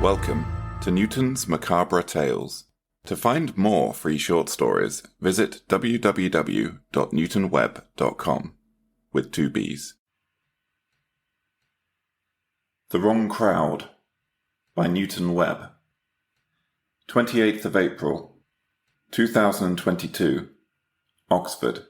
Welcome to Newton's Macabre Tales. To find more free short stories, visit www.newtonweb.com with 2 B's. The Wrong Crowd by Newton Webb. 28th of April, 2022, Oxford.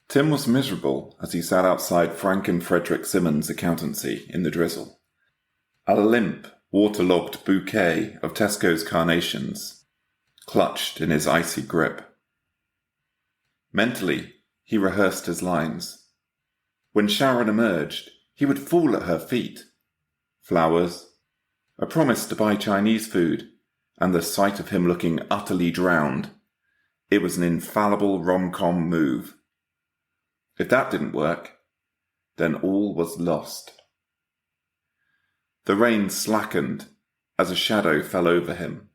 Tim was miserable as he sat outside Frank and Frederick Simmons' accountancy in the drizzle. A limp, waterlogged bouquet of Tesco's carnations clutched in his icy grip. Mentally, he rehearsed his lines. When Sharon emerged, he would fall at her feet. Flowers, a promise to buy Chinese food, and the sight of him looking utterly drowned. It was an infallible rom-com move. If that didn't work, then all was lost. The rain slackened as a shadow fell over him.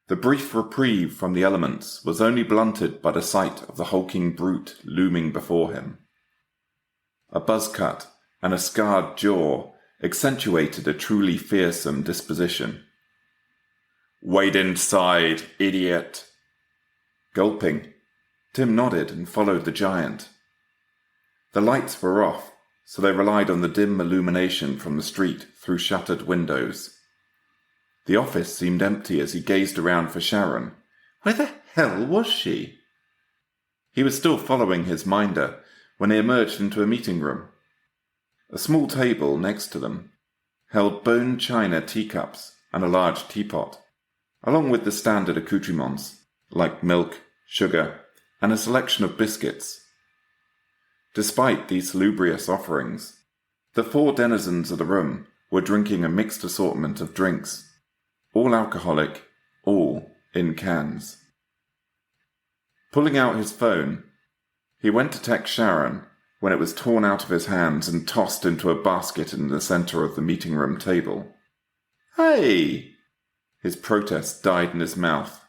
The brief reprieve from the elements was only blunted by the sight of the hulking brute looming before him. A buzz cut and a scarred jaw accentuated a truly fearsome disposition. "Wait inside, idiot!" Gulping, Tim nodded and followed the giant. The lights were off, so they relied on the dim illumination from the street through shuttered windows. The office seemed empty as he gazed around for Sharon. Where the hell was she? He was still following his minder when they emerged into a meeting room. A small table next to them held bone china teacups and a large teapot, along with the standard accoutrements like milk, sugar, and a selection of biscuits. Despite these salubrious offerings, the 4 denizens of the room were drinking a mixed assortment of drinks, all alcoholic, all in cans. Pulling out his phone, he went to text Sharon when it was torn out of his hands and tossed into a basket in the center of the meeting room table. "Hey!" His protest died in his mouth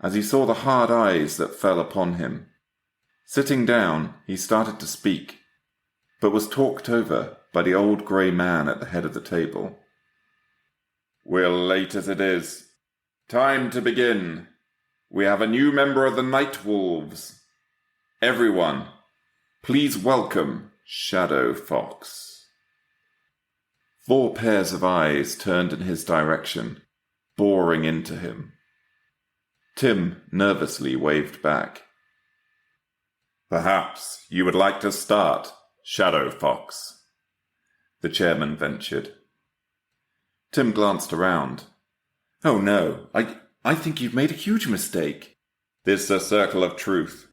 as he saw the hard eyes that fell upon him. Sitting down, he started to speak, but was talked over by the old grey man at the head of the table. "We're late as it is. Time to begin. We have a new member of the Night Wolves. Everyone, please welcome Shadow Fox." 4 pairs of eyes turned in his direction, boring into him. Tim nervously waved back. "Perhaps you would like to start, Shadow Fox," the chairman ventured. Tim glanced around. "Oh no, I think you've made a huge mistake." "This is a circle of truth.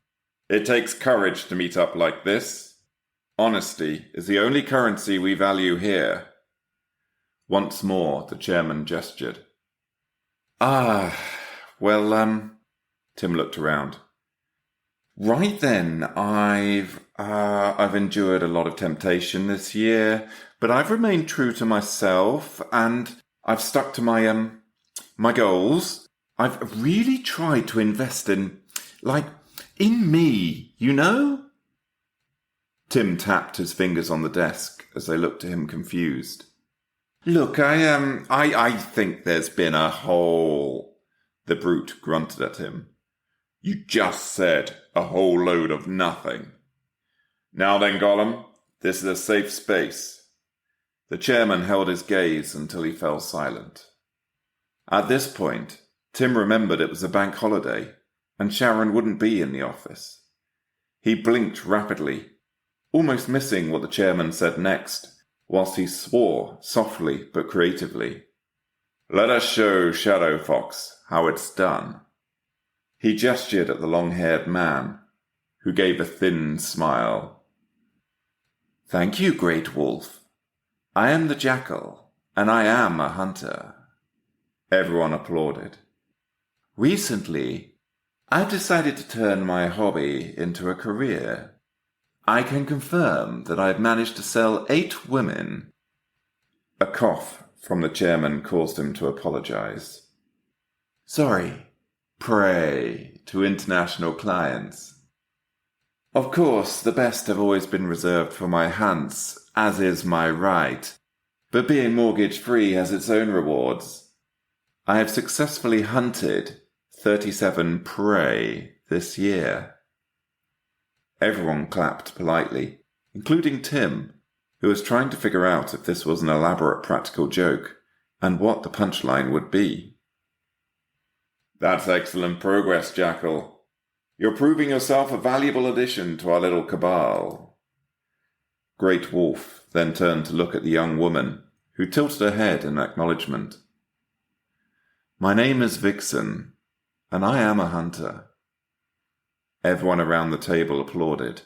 It takes courage to meet up like this. Honesty is the only currency we value here." Once more the chairman gestured. Well, Tim looked around. "Right then, I've endured a lot of temptation this year, but I've remained true to myself, and I've stuck to my goals. I've really tried to invest in me, you know?" Tim tapped his fingers on the desk as they looked at him confused. "Look, I think there's been a whole..." The brute grunted at him. "You just said a whole load of nothing. Now then, Gollum, this is a safe space." The chairman held his gaze until he fell silent. At this point, Tim remembered it was a bank holiday, and Sharon wouldn't be in the office. He blinked rapidly, almost missing what the chairman said next, whilst he swore softly but creatively. "Let us show Shadow Fox how it's done." He gestured at the long-haired man, who gave a thin smile. "Thank you, Great Wolf. I am the Jackal, and I am a hunter." Everyone applauded. "Recently, I've decided to turn my hobby into a career. I can confirm that I've managed to sell 8 women." A cough from the chairman caused him to apologise. "Sorry. Pray to international clients. Of course, the best have always been reserved for my hunts, as is my right, but being mortgage-free has its own rewards. I have successfully hunted 37 prey this year." Everyone clapped politely, including Tim, who was trying to figure out if this was an elaborate practical joke and what the punchline would be. "That's excellent progress, Jackal. You're proving yourself a valuable addition to our little cabal." Great Wolf then turned to look at the young woman, who tilted her head in acknowledgement. "My name is Vixen, and I am a hunter." Everyone around the table applauded.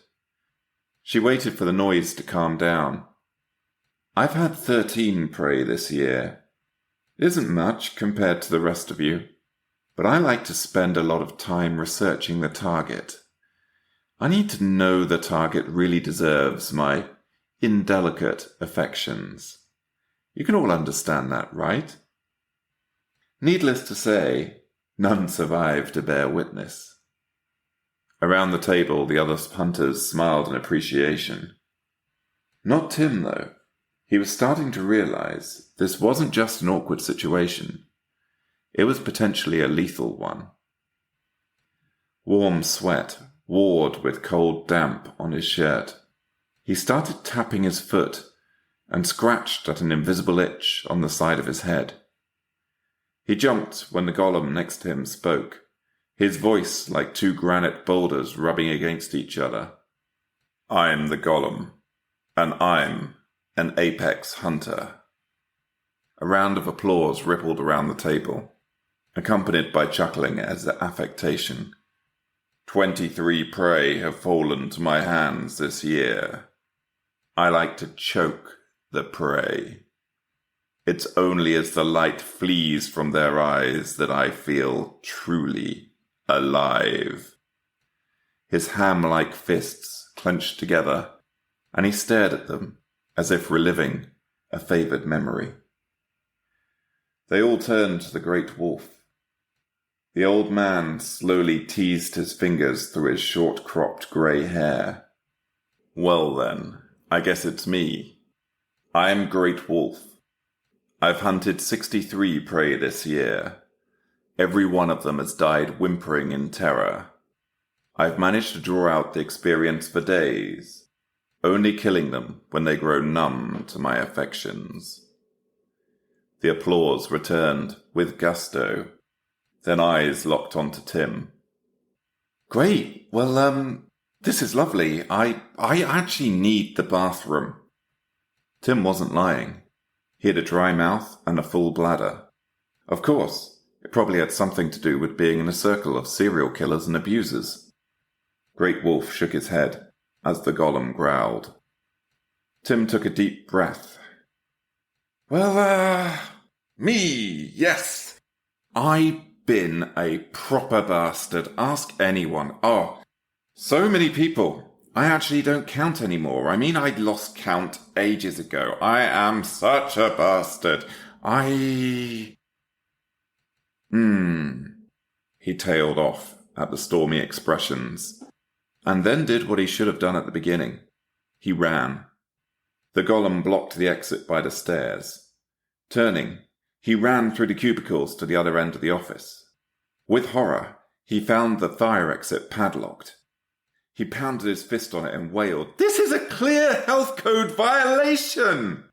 She waited for the noise to calm down. "I've had 13 prey this year. It isn't much compared to the rest of you, but I like to spend a lot of time researching the target. I need to know the target really deserves my indelicate affections. You can all understand that, right?" Needless to say, none survived to bear witness. Around the table, the other hunters smiled in appreciation. Not Tim, though. He was starting to realize this wasn't just an awkward situation. It was potentially a lethal one. Warm sweat warred with cold damp on his shirt. He started tapping his foot and scratched at an invisible itch on the side of his head. He jumped when the golem next to him spoke, his voice like two granite boulders rubbing against each other. "I'm the golem, and I'm an apex hunter." A round of applause rippled around the table, accompanied by chuckling as affectation. 23 prey have fallen to my hands this year. I like to choke the prey. It's only as the light flees from their eyes that I feel truly alive." His ham-like fists clenched together, and he stared at them as if reliving a favoured memory. They all turned to the Great Wolf. The old man slowly teased his fingers through his short-cropped grey hair. "Well then, I guess it's me. I'm Great Wolf. I've hunted 63 prey this year. Every one of them has died whimpering in terror. I've managed to draw out the experience for days, only killing them when they grow numb to my affections." The applause returned with gusto. Then eyes locked onto Tim. "Great, well, this is lovely. I actually need the bathroom." Tim wasn't lying. He had a dry mouth and a full bladder. Of course, it probably had something to do with being in a circle of serial killers and abusers. Great Wolf shook his head as the golem growled. Tim took a deep breath. "Well, me, yes. I've been a proper bastard. Ask anyone. Oh, so many people. I actually don't count anymore. I mean, I'd lost count ages ago. I am such a bastard. He tailed off at the stormy expressions, and then did what he should have done at the beginning. He ran. The golem blocked the exit by the stairs. Turning, he ran through the cubicles to the other end of the office. With horror, he found the fire exit padlocked. He pounded his fist on it and wailed, "This is a clear health code violation!"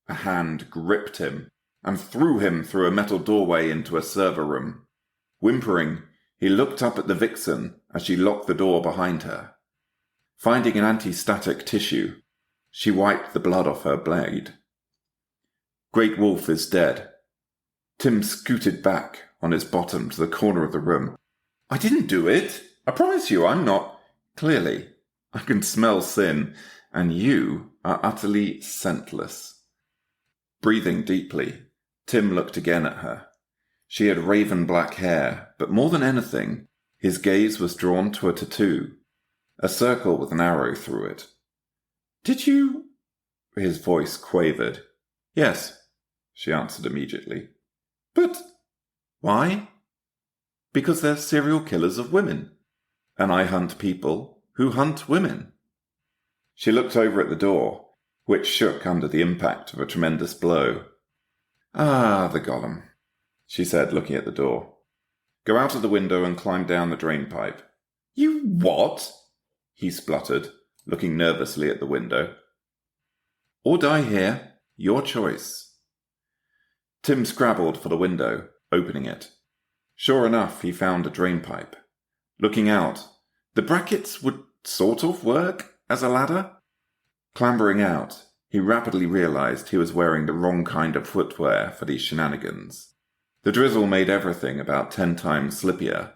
A hand gripped him and threw him through a metal doorway into a server room. Whimpering, he looked up at the Vixen as she locked the door behind her. Finding an anti-static tissue, she wiped the blood off her blade. Great Wolf is dead. Tim scooted back on his bottom to the corner of the room. "I didn't do it. I promise you I'm not. Clearly, I can smell sin, and you are utterly scentless." Breathing deeply, Tim looked again at her. She had raven black hair, but more than anything, his gaze was drawn to a tattoo, a circle with an arrow through it. "Did you—" His voice quavered. "Yes," she answered immediately. "But why?" "Because they're serial killers of women, and I hunt people who hunt women." She looked over at the door, which shook under the impact of a tremendous blow. "Ah, the golem," she said, looking at the door. "Go out of the window and climb down the drain pipe." "You what?" he spluttered, looking nervously at the window. "Or die here. Your choice." Tim scrabbled for the window, opening it. Sure enough, he found a drain pipe. Looking out, the brackets would sort of work as a ladder. Clambering out, he rapidly realized he was wearing the wrong kind of footwear for these shenanigans. The drizzle made everything about 10 times slippier,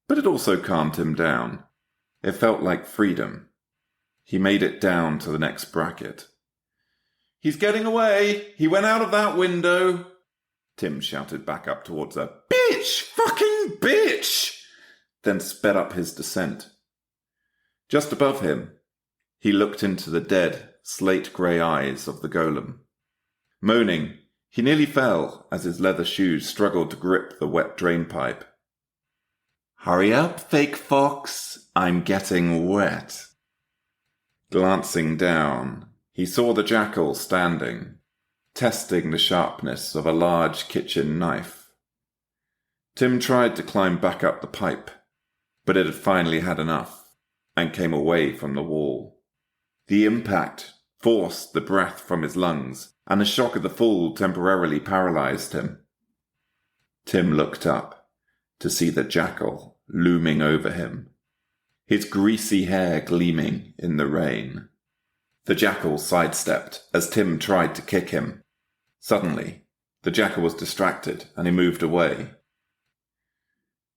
but it also calmed him down. It felt like freedom. He made it down to the next bracket. "He's getting away! He went out of that window!" Tim shouted back up towards her. "Bitch! Fucking bitch!" Then sped up his descent. Just above him, he looked into the dead, slate-grey eyes of the golem. Moaning, he nearly fell as his leather shoes struggled to grip the wet drain pipe. "Hurry up, fake fox! I'm getting wet." Glancing down, he saw the jackal standing, testing the sharpness of a large kitchen knife. Tim tried to climb back up the pipe, but it had finally had enough and came away from the wall. The impact forced the breath from his lungs, and the shock of the fall temporarily paralyzed him. Tim looked up to see the jackal looming over him, his greasy hair gleaming in the rain. The jackal sidestepped as Tim tried to kick him. Suddenly, the jackal was distracted and he moved away.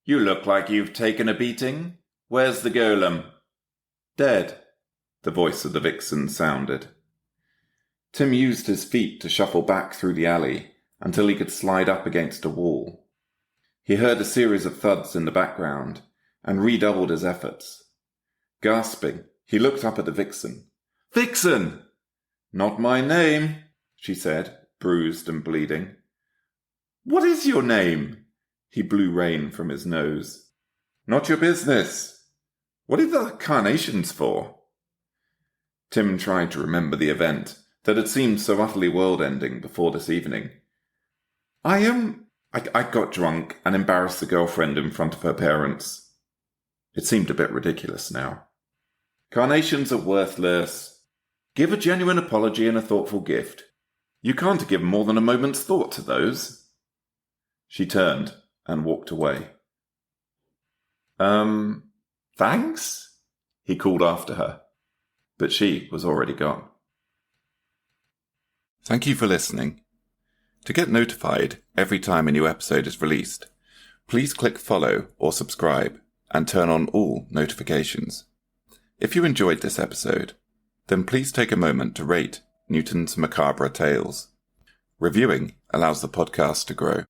"You look like you've taken a beating. Where's the golem?" "Dead," the voice of the vixen sounded. Tim used his feet to shuffle back through the alley until he could slide up against a wall. He heard a series of thuds in the background and redoubled his efforts. Gasping, he looked up at the vixen. "Vixen!" "Not my name," she said, bruised and bleeding. "What is your name?" He blew rain from his nose. "Not your business. What are the carnations for?" Tim tried to remember the event that had seemed so utterly world-ending before this evening. I got drunk and embarrassed the girlfriend in front of her parents." It seemed a bit ridiculous now. "Carnations are worthless. Give a genuine apology and a thoughtful gift. You can't give more than a moment's thought to those." She turned and walked away. Thanks?" he called after her, but she was already gone. Thank you for listening. To get notified every time a new episode is released, please click follow or subscribe and turn on all notifications. If you enjoyed this episode, then please take a moment to rate Newton's Macabre Tales. Reviewing allows the podcast to grow.